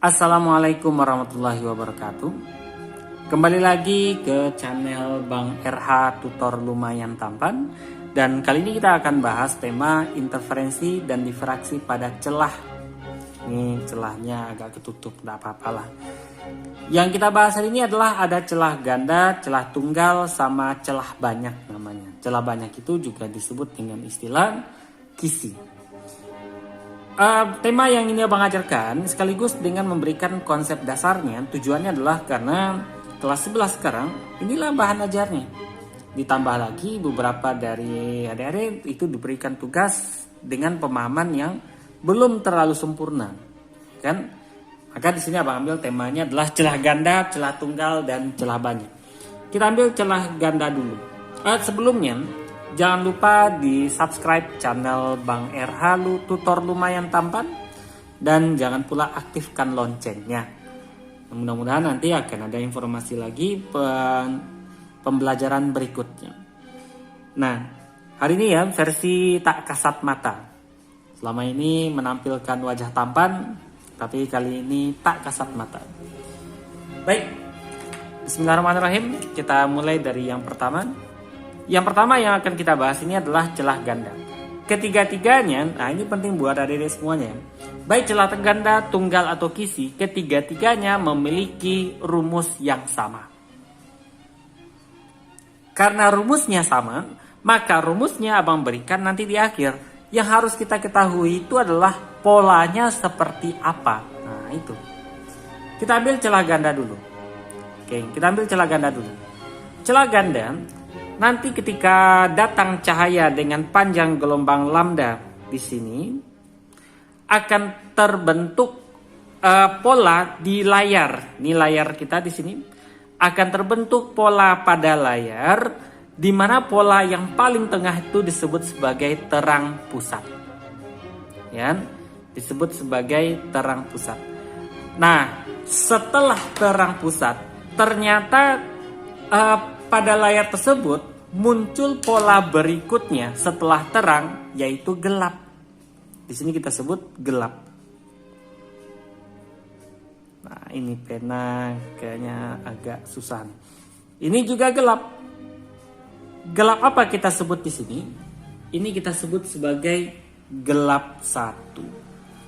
Assalamualaikum warahmatullahi wabarakatuh. Kembali lagi ke channel Bang RH Tutor Lumayan Tampan. Dan kali ini kita akan bahas tema interferensi dan difraksi pada celah. Ini celahnya agak ketutup, tidak apa-apalah. Yang kita bahas hari ini adalah ada celah ganda, celah tunggal, sama celah banyak namanya. Celah banyak itu juga disebut dengan istilah kisi. Tema yang ini Abang ajarkan sekaligus dengan memberikan konsep dasarnya, tujuannya adalah karena kelas 11 sekarang inilah bahan ajarnya. Ditambah lagi beberapa dari adik-adik itu diberikan tugas dengan pemahaman yang belum terlalu sempurna, kan? Maka di sini Abang ambil temanya adalah celah ganda, celah tunggal, dan celah banyak. Kita ambil celah ganda dulu. Sebelumnya jangan lupa di subscribe channel Bang RH Tutor Lumayan Tampan, dan jangan pula aktifkan loncengnya. Mudah-mudahan nanti akan ada informasi lagi pembelajaran berikutnya. Nah, hari ini ya versi tak kasat mata. Selama ini menampilkan wajah tampan, tapi kali ini tak kasat mata. Baik, bismillahirrahmanirrahim. Kita mulai dari yang pertama. Yang pertama yang akan kita bahas ini adalah celah ganda. Ketiga-tiganya, nah ini penting buat adik-adik semuanya. Baik celah ganda, tunggal atau kisi, ketiga-tiganya memiliki rumus yang sama. Karena rumusnya sama, maka rumusnya Abang berikan nanti di akhir. Yang harus kita ketahui itu adalah polanya seperti apa. Nah itu. Kita ambil celah ganda dulu. Oke, kita ambil celah ganda dulu. Celah ganda, nanti ketika datang cahaya dengan panjang gelombang lambda di sini akan terbentuk pola di layar. Ini layar kita di sini akan terbentuk pola pada layar, di mana pola yang paling tengah itu disebut sebagai terang pusat. Ya, disebut sebagai terang pusat. Nah, setelah terang pusat, ternyata pada layar tersebut muncul pola berikutnya setelah terang, yaitu gelap. Di sini kita sebut gelap. Nah, ini pena kayaknya agak susah. Ini juga gelap. Gelap apa kita sebut di sini? Ini kita sebut sebagai gelap satu.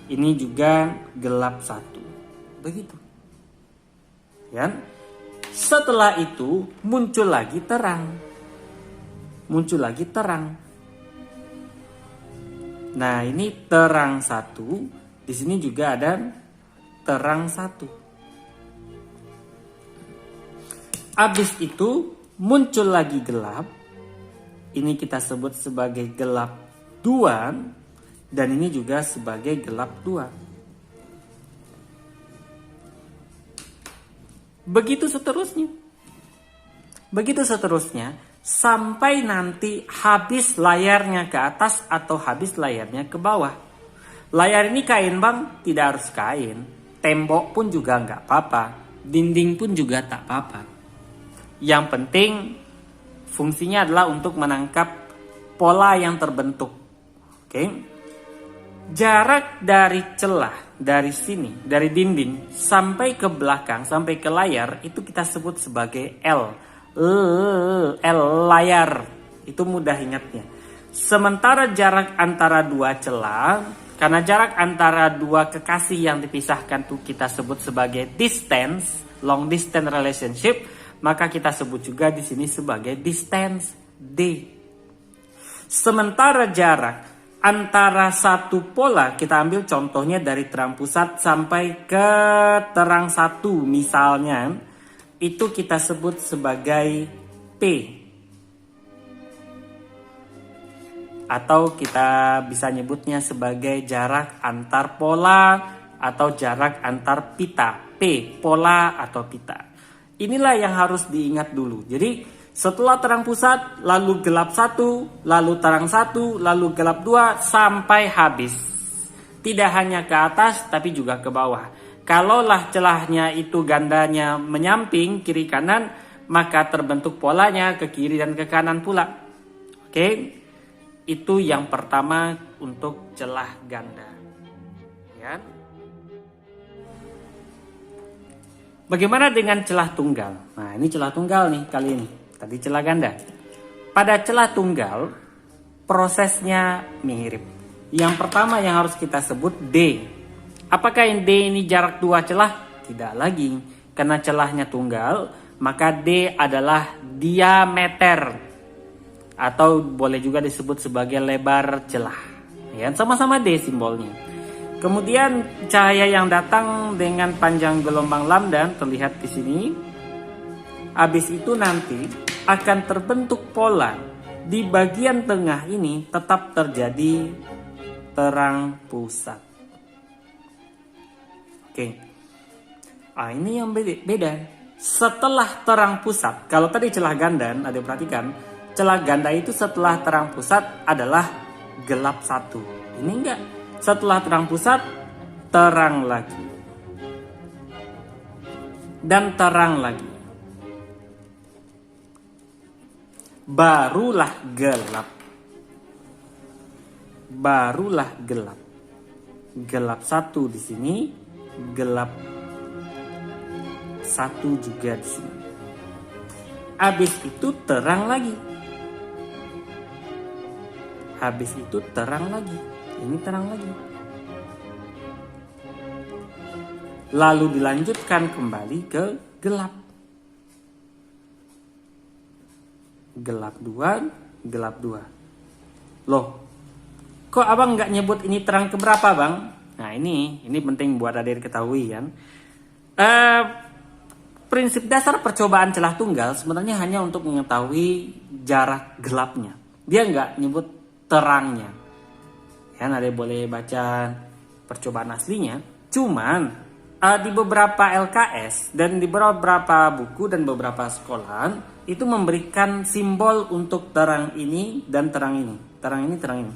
Ini juga gelap satu. Begitu. Ya. Setelah itu muncul lagi terang. Muncul lagi terang. Nah, ini terang satu. Di sini juga ada terang satu. Habis itu muncul lagi gelap. Ini kita sebut sebagai gelap dua. Dan ini juga sebagai gelap dua. Begitu seterusnya. Begitu seterusnya. Sampai nanti habis layarnya ke atas atau habis layarnya ke bawah. Layar ini kain Bang? Tidak harus kain. Tembok pun juga nggak apa-apa. Dinding pun juga tak apa-apa. Yang penting fungsinya adalah untuk menangkap pola yang terbentuk. Oke. Jarak dari celah, dari sini, dari dinding sampai ke belakang, sampai ke layar, itu kita sebut sebagai L. L layar. Itu mudah ingatnya. Sementara jarak antara dua celah, karena jarak antara dua kekasih yang dipisahkan itu kita sebut sebagai distance, long distance relationship, maka kita sebut juga di sini sebagai distance D. Sementara jarak antara satu pola, kita ambil contohnya dari terang pusat sampai ke terang satu misalnya, itu kita sebut sebagai P. Atau kita bisa nyebutnya sebagai jarak antar pola atau jarak antar pita. P, pola atau pita. Inilah yang harus diingat dulu. Jadi setelah terang pusat, lalu gelap satu, lalu terang satu, lalu gelap dua, sampai habis. Tidak hanya ke atas, tapi juga ke bawah. Kalaulah celahnya itu gandanya menyamping, kiri kanan, maka terbentuk polanya ke kiri dan ke kanan pula. Oke, itu yang pertama untuk celah ganda. Ya. Bagaimana dengan celah tunggal? Nah, ini celah tunggal nih kali ini. Tadi celah ganda. Pada celah tunggal, prosesnya mirip. Yang pertama yang harus kita sebut D. Apakah yang D ini jarak 2 celah? Tidak lagi. Karena celahnya tunggal, maka D adalah diameter. Atau boleh juga disebut sebagai lebar celah. Ya, sama-sama D simbolnya. Kemudian cahaya yang datang dengan panjang gelombang lambda terlihat di sini. Habis itu nanti akan terbentuk pola. Di bagian tengah ini tetap terjadi terang pusat. Oke. Ini yang beda. Setelah terang pusat, kalau tadi celah ganda, ada perhatikan, celah ganda itu setelah terang pusat adalah gelap 1. Ini enggak. Setelah terang pusat, terang lagi. Dan terang lagi. Barulah gelap. Barulah gelap. Gelap 1 di sini, gelap 1 juga di sini. Habis itu terang lagi. Habis itu terang lagi. Ini terang lagi. Lalu dilanjutkan kembali ke gelap. Gelap 2, gelap 2. Loh, kok abang nggak nyebut ini terang keberapa bang? Nah ini penting buat adik ketahui kan. Prinsip dasar percobaan celah tunggal sebenarnya hanya untuk mengetahui jarak gelapnya. Dia nggak nyebut terangnya. Ya, adik boleh baca percobaan aslinya. Cuman di beberapa LKS dan di beberapa buku dan beberapa sekolahan itu memberikan simbol untuk terang ini dan terang ini. Terang ini, terang ini.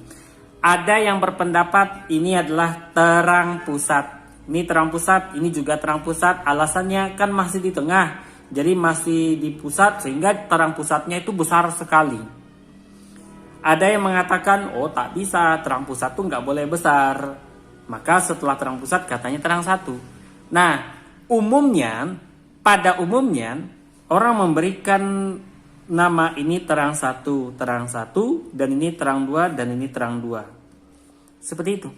Ada yang berpendapat ini adalah terang pusat. Ini terang pusat, ini juga terang pusat. Alasannya kan masih di tengah. Jadi masih di pusat sehingga terang pusatnya itu besar sekali. Ada yang mengatakan, oh tak bisa, terang pusat tuh nggak boleh besar. Maka setelah terang pusat katanya terang 1. Nah, pada umumnya orang memberikan nama ini terang 1, dan ini terang 2, dan ini terang 2. Seperti itu.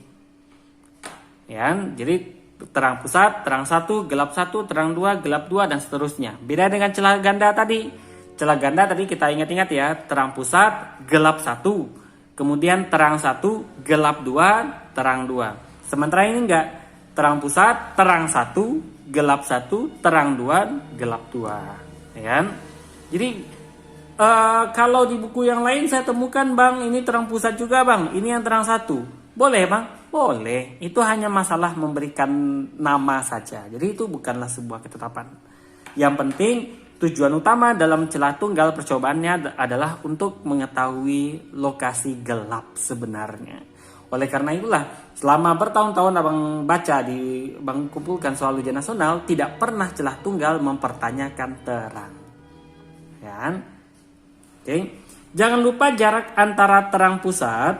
Ya, jadi terang pusat, terang 1, gelap 1, terang 2, gelap 2, dan seterusnya. Beda dengan celah ganda tadi. Celah ganda tadi kita ingat-ingat ya, terang pusat, gelap 1, kemudian terang 1, gelap 2, terang 2. Sementara ini enggak. Terang pusat, terang 1, gelap 1, terang 2, gelap 2. Ya kan? Jadi kalau di buku yang lain saya temukan bang, ini terang pusat juga bang, ini yang terang 1. Boleh bang? Boleh. Itu hanya masalah memberikan nama saja. Jadi itu bukanlah sebuah ketetapan. Yang penting tujuan utama dalam celah tunggal percobaannya adalah untuk mengetahui lokasi gelap sebenarnya. Oleh karena itulah, selama bertahun-tahun abang baca abang kumpulkan soal ujian nasional, tidak pernah celah tunggal mempertanyakan terang. Ya. Oke. Jangan lupa jarak antara terang pusat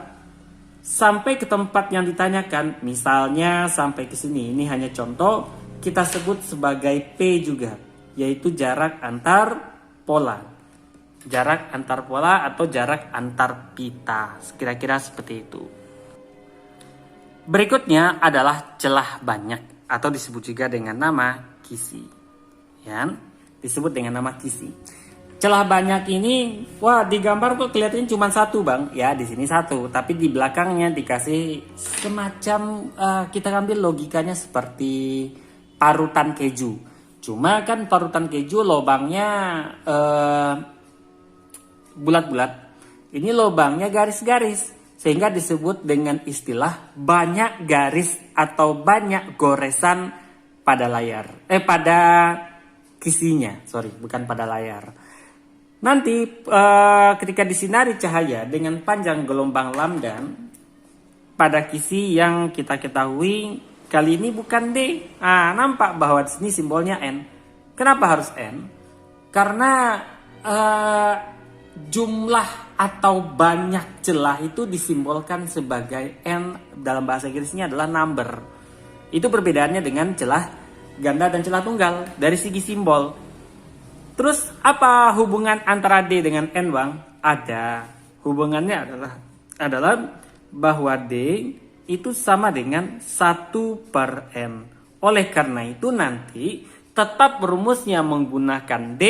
sampai ke tempat yang ditanyakan. Misalnya sampai ke sini. Ini hanya contoh, kita sebut sebagai P juga, yaitu jarak antar pola. Jarak antar pola atau jarak antar pita. Kira-kira seperti itu. Berikutnya adalah celah banyak atau disebut juga dengan nama kisi. Ya, disebut dengan nama kisi. Celah banyak ini, wah di gambar kok kelihatannya cuma 1 bang. Ya di sini 1, tapi di belakangnya dikasih semacam kita ambil logikanya seperti parutan keju. Cuma kan parutan keju lobangnya bulat-bulat. Ini lobangnya garis-garis. Sehingga disebut dengan istilah banyak garis atau banyak goresan pada layar. Pada kisinya, bukan pada layar. Nanti ketika disinari cahaya dengan panjang gelombang lambda pada kisi yang kita ketahui kali ini bukan D. Nampak bahwa di sini simbolnya N. Kenapa harus N? Karena jumlah atau banyak celah itu disimbolkan sebagai N, dalam bahasa Inggrisnya adalah number. Itu perbedaannya dengan celah ganda dan celah tunggal dari segi simbol. Terus apa hubungan antara D dengan N, Bang? Ada. Hubungannya adalah bahwa D itu sama dengan 1/N. Oleh karena itu nanti tetap rumusnya menggunakan D,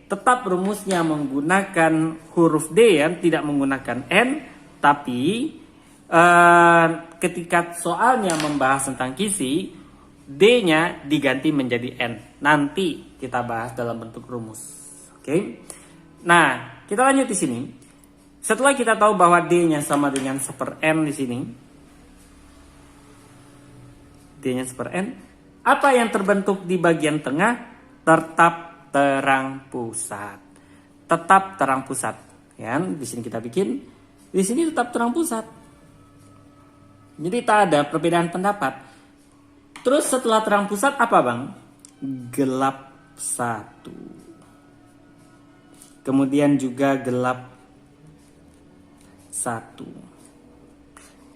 tetap rumusnya menggunakan huruf D ya, tidak menggunakan N, tapi ketika soalnya membahas tentang kisi, D-nya diganti menjadi N. Nanti kita bahas dalam bentuk rumus. Oke. Nah, kita lanjut di sini. Setelah kita tahu bahwa D-nya sama dengan 1/N di sini. D-nya 1/N. Apa yang terbentuk di bagian tengah? Tetap terang pusat. Tetap terang pusat. Ya, di sini kita bikin. Di sini tetap terang pusat. Jadi tak ada perbedaan pendapat. Terus setelah terang pusat apa, Bang? Gelap 1. Kemudian juga gelap 1.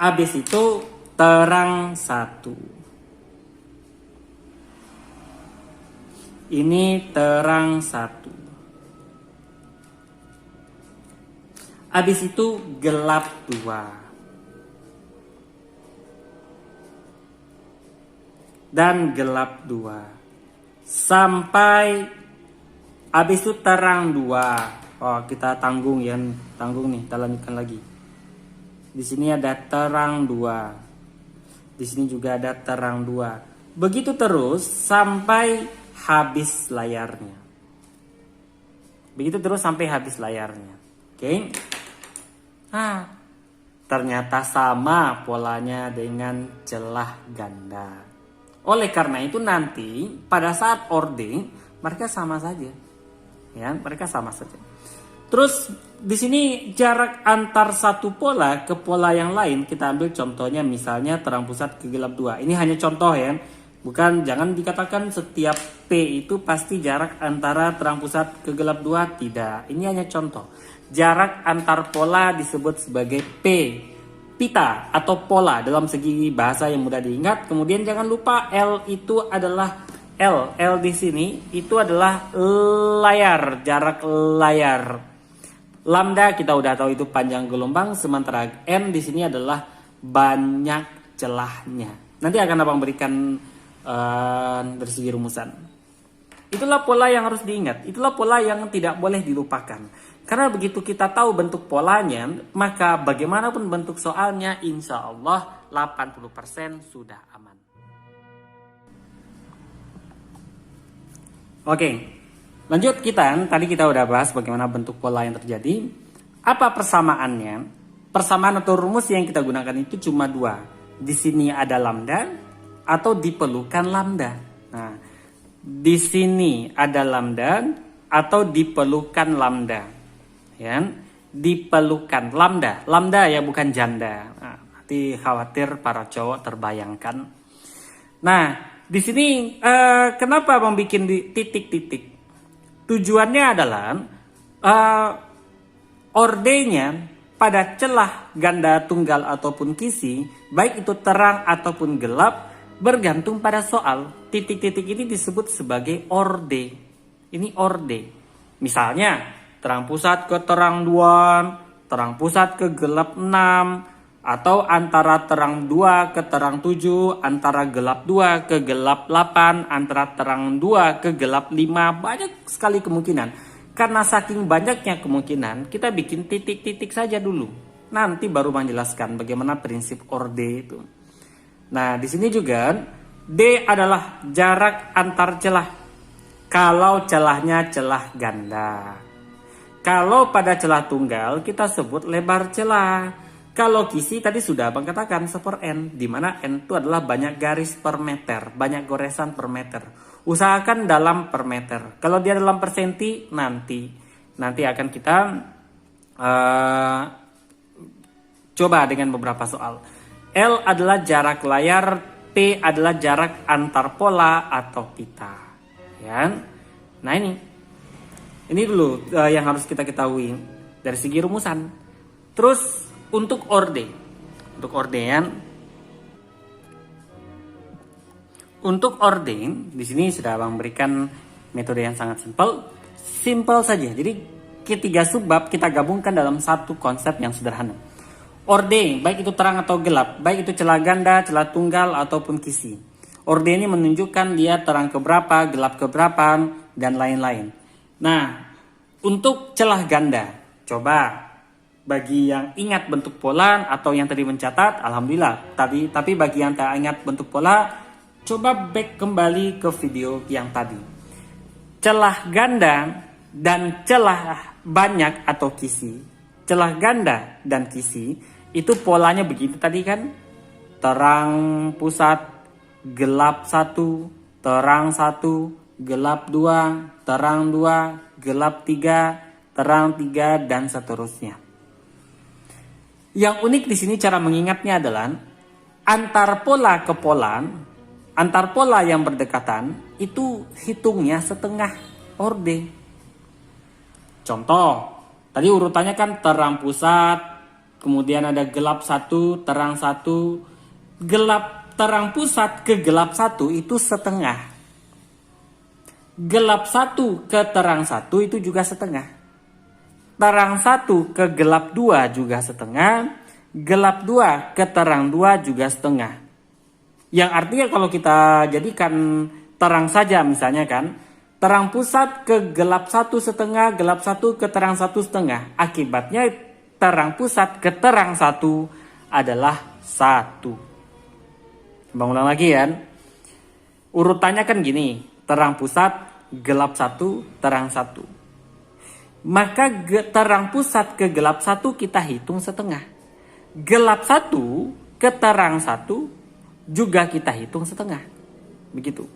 Habis itu terang 1. Ini terang 1. Habis itu gelap 2. Dan gelap 2 sampai habis itu terang 2. Oh, kita tanggung ya, tanggung nih, kita lanjutkan lagi. Di sini ada terang 2. Di sini juga ada terang 2. Begitu terus sampai habis layarnya. Begitu terus sampai habis layarnya. Oke. Nah, ternyata sama polanya dengan celah ganda. Oleh karena itu nanti pada saat ording mereka sama saja. Ya, mereka sama saja. Terus di sini jarak antar satu pola ke pola yang lain kita ambil contohnya misalnya terang pusat ke gelap 2. Ini hanya contoh ya. Bukan, jangan dikatakan setiap P itu pasti jarak antara terang pusat ke gelap 2, tidak. Ini hanya contoh. Jarak antar pola disebut sebagai P. Pita atau pola dalam segi bahasa yang mudah diingat. Kemudian jangan lupa L itu adalah L di sini itu adalah layar, jarak layar. Lambda kita udah tahu itu panjang gelombang, sementara M di sini adalah banyak celahnya. Nanti akan Abang berikan dari segi rumusan. Itulah pola yang harus diingat. Itulah pola yang tidak boleh dilupakan. Karena begitu kita tahu bentuk polanya, maka bagaimanapun bentuk soalnya, insya Allah 80% sudah aman. Oke, lanjut kita. Tadi kita udah bahas bagaimana bentuk pola yang terjadi. Apa persamaannya? Persamaan atau rumus yang kita gunakan itu cuma 2. Di sini ada lambda atau diperlukan lambda. Nah, di sini ada lambda atau diperlukan lambda. Ya, diperlukan lambda ya, bukan janda. Nah, nanti khawatir para cowok terbayangkan. Nah, di sini kenapa membuat titik-titik? Tujuannya adalah ordenya pada celah ganda tunggal ataupun kisi, baik itu terang ataupun gelap, bergantung pada soal. Titik-titik ini disebut sebagai orde. Ini orde. Misalnya terang pusat ke terang 2, terang pusat ke gelap 6, atau antara terang 2 ke terang 7, antara gelap 2 ke gelap 8, antara terang 2 ke gelap 5. Banyak sekali kemungkinan. Karena saking banyaknya kemungkinan, kita bikin titik-titik saja dulu. Nanti baru menjelaskan bagaimana prinsip orde itu. Nah, di sini juga D adalah jarak antar celah. Kalau celahnya celah ganda. Kalau pada celah tunggal kita sebut lebar celah. Kalau kisi tadi sudah Abang katakan 1/N, di mana N itu adalah banyak garis per meter, banyak goresan per meter. Usahakan dalam per meter. Kalau dia dalam per senti nanti akan kita coba dengan beberapa soal. L adalah jarak layar, P adalah jarak antar pola atau pita. Ya. Nah ini dulu yang harus kita ketahui dari segi rumusan. Terus untuk ordean, Untuk ordain, di sini sudah Abang berikan metode yang sangat simple saja. Jadi ketiga subbab kita gabungkan dalam satu konsep yang sederhana. Ordain, baik itu terang atau gelap, baik itu celah ganda, celah tunggal ataupun kisi. Ordain ini menunjukkan dia terang keberapa, gelap keberapa, dan lain-lain. Nah, untuk celah ganda, coba bagi yang ingat bentuk pola atau yang tadi mencatat, alhamdulillah. Tapi bagi yang tak ingat bentuk pola, coba back kembali ke video yang tadi. Celah ganda dan celah banyak atau kisi. Celah ganda dan kisi itu polanya begitu tadi kan. Terang pusat, gelap 1, terang 1, gelap 2, terang 2, gelap 3, terang 3, dan seterusnya. Yang unik di sini cara mengingatnya adalah antar pola ke pola, antar pola yang berdekatan itu hitungnya setengah orde. Contoh, tadi urutannya kan terang pusat, kemudian ada gelap 1, terang 1, gelap terang pusat ke gelap 1 itu setengah. Gelap 1 ke terang 1 itu juga setengah. Terang 1 ke gelap 2 juga setengah. Gelap 2 ke terang 2 juga setengah. Yang artinya kalau kita jadikan terang saja misalnya kan, terang pusat ke gelap 1,5, gelap 1 ke terang 1,5. Akibatnya terang pusat ke terang 1 adalah 1. Bang ulang lagi kan. Urutannya kan gini, terang pusat, gelap 1, terang 1. Maka terang pusat ke gelap 1 kita hitung setengah. Gelap 1 ke terang 1 juga kita hitung setengah. Begitu.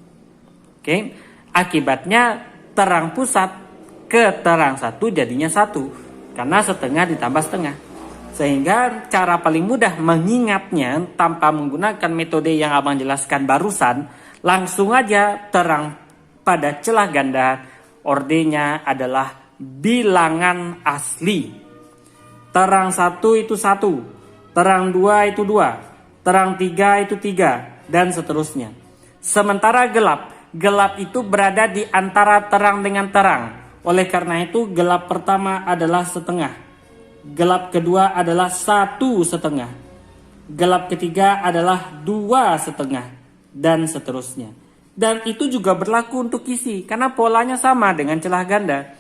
Oke. Akibatnya terang pusat ke terang 1 jadinya 1. Karena setengah ditambah setengah. Sehingga cara paling mudah mengingatnya tanpa menggunakan metode yang Abang jelaskan barusan, langsung aja terang pada celah ganda, ordenya adalah bilangan asli. Terang 1 itu 1, terang 2 itu 2. Terang 3 itu 3, dan seterusnya. Sementara gelap itu berada di antara terang dengan terang. Oleh karena itu gelap pertama adalah setengah. Gelap kedua adalah 1,5. Gelap ketiga adalah 2,5, dan seterusnya. Dan itu juga berlaku untuk kisi, karena polanya sama dengan celah ganda.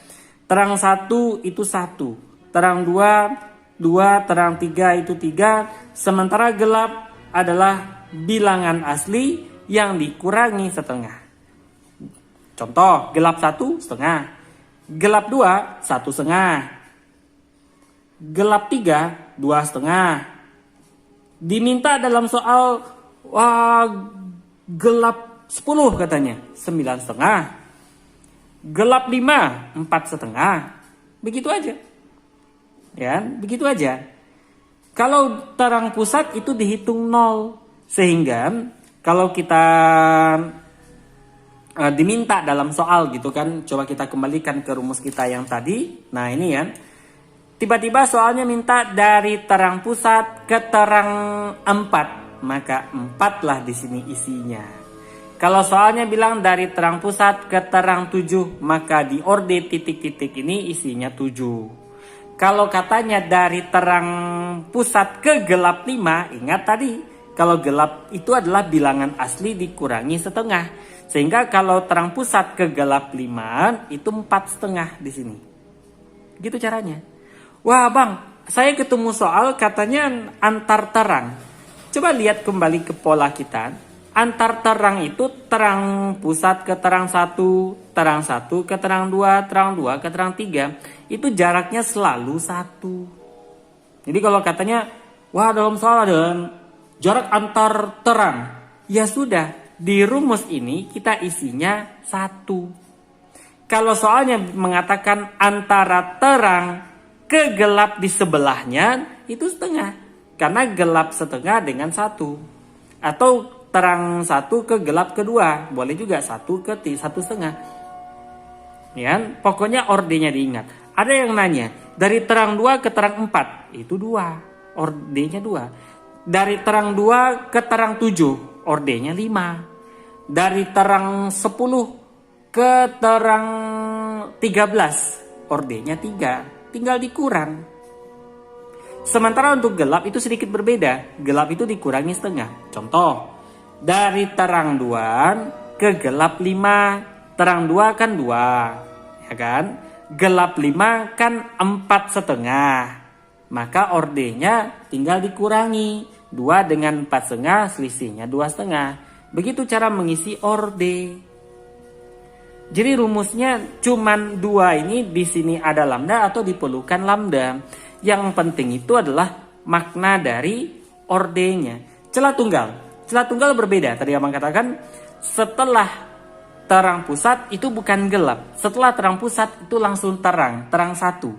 Terang 1 itu 1, terang 2, terang 3 itu 3, sementara gelap adalah bilangan asli yang dikurangi setengah. Contoh, gelap 1,5, gelap 2 1,5, gelap 3 2,5. Diminta dalam soal gelap 10 katanya 9,5, gelap 5 4,5. Begitu aja. Ya, begitu aja. Kalau terang pusat itu dihitung 0. Sehingga kalau kita diminta dalam soal gitu kan, coba kita kembalikan ke rumus kita yang tadi. Nah ini ya, tiba-tiba soalnya minta dari terang pusat ke terang 4, maka 4 lah di sini isinya. Kalau soalnya bilang dari terang pusat ke terang 7, maka di orde titik-titik ini isinya 7. Kalau katanya dari terang pusat ke gelap 5, ingat tadi, kalau gelap itu adalah bilangan asli dikurangi setengah. Sehingga kalau terang pusat ke gelap 5, itu 4,5 di sini. Gitu caranya. Wah bang, saya ketemu soal katanya antar terang. Coba lihat kembali ke pola kita. Antar terang itu terang pusat ke terang 1, terang 1 ke terang 2, terang 2 ke terang 3. Itu jaraknya selalu 1. Jadi kalau katanya, wah dalam soal ada jarak antar terang. Ya sudah, di rumus ini kita isinya 1. Kalau soalnya mengatakan antara terang ke gelap di sebelahnya, itu setengah. Karena gelap setengah dengan 1. Atau terang 1 ke gelap kedua, boleh juga 1 ke 1,5. Ya, pokoknya ordenya diingat. Ada yang nanya, dari terang 2 ke terang 4, itu 2, ordenya 2. Dari terang 2 ke terang 7, ordenya 5. dari terang 10 ke terang 13, ordenya 3, tinggal dikurang. Sementara untuk gelap itu sedikit berbeda, gelap itu dikurangi setengah. Contoh, dari terang 2 ke gelap 5, terang 2 kan 2, ya kan? Gelap 5 kan 4,5, maka ordenya tinggal dikurangi. 2 dengan 4,5 selisihnya 2,5. Begitu cara mengisi orde. Jadi rumusnya cuman 2 ini, di sini ada lambda atau diperlukan lambda. Yang penting itu adalah makna dari ordenya. Celah tunggal. Celah tunggal berbeda. Tadi abang katakan setelah terang pusat itu bukan gelap. Setelah terang pusat itu langsung terang 1.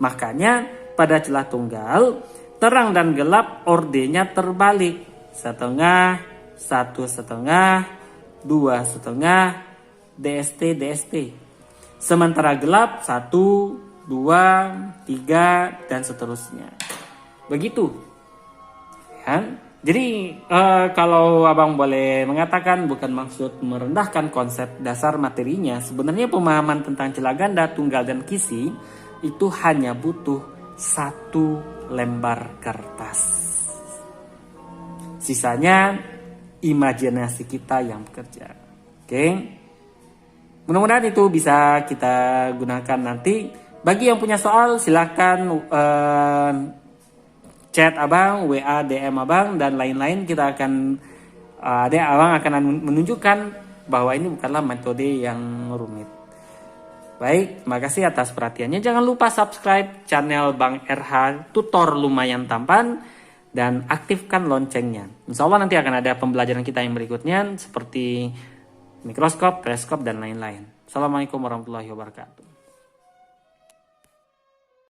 Makanya pada celah tunggal, terang dan gelap ordenya terbalik. 1/2, 1/2, 2/2, DST. Sementara gelap 1, 2, 3, dan seterusnya. Begitu. Ya. Jadi kalau abang boleh mengatakan, bukan maksud merendahkan konsep dasar materinya. Sebenarnya pemahaman tentang celah ganda, tunggal, dan kisi itu hanya butuh 1 lembar kertas. Sisanya imajinasi kita yang bekerja. Oke? Mudah-mudahan itu bisa kita gunakan nanti. Bagi yang punya soal silakan chat abang, WA, DM abang, dan lain-lain. Kita akan abang akan menunjukkan bahwa ini bukanlah metode yang rumit. Baik, terima kasih atas perhatiannya. Jangan lupa subscribe channel Bang RH Tutor Lumayan Tampan dan aktifkan loncengnya. Insya Allah nanti akan ada pembelajaran kita yang berikutnya seperti mikroskop, teleskop, dan lain-lain. Assalamualaikum warahmatullahi wabarakatuh.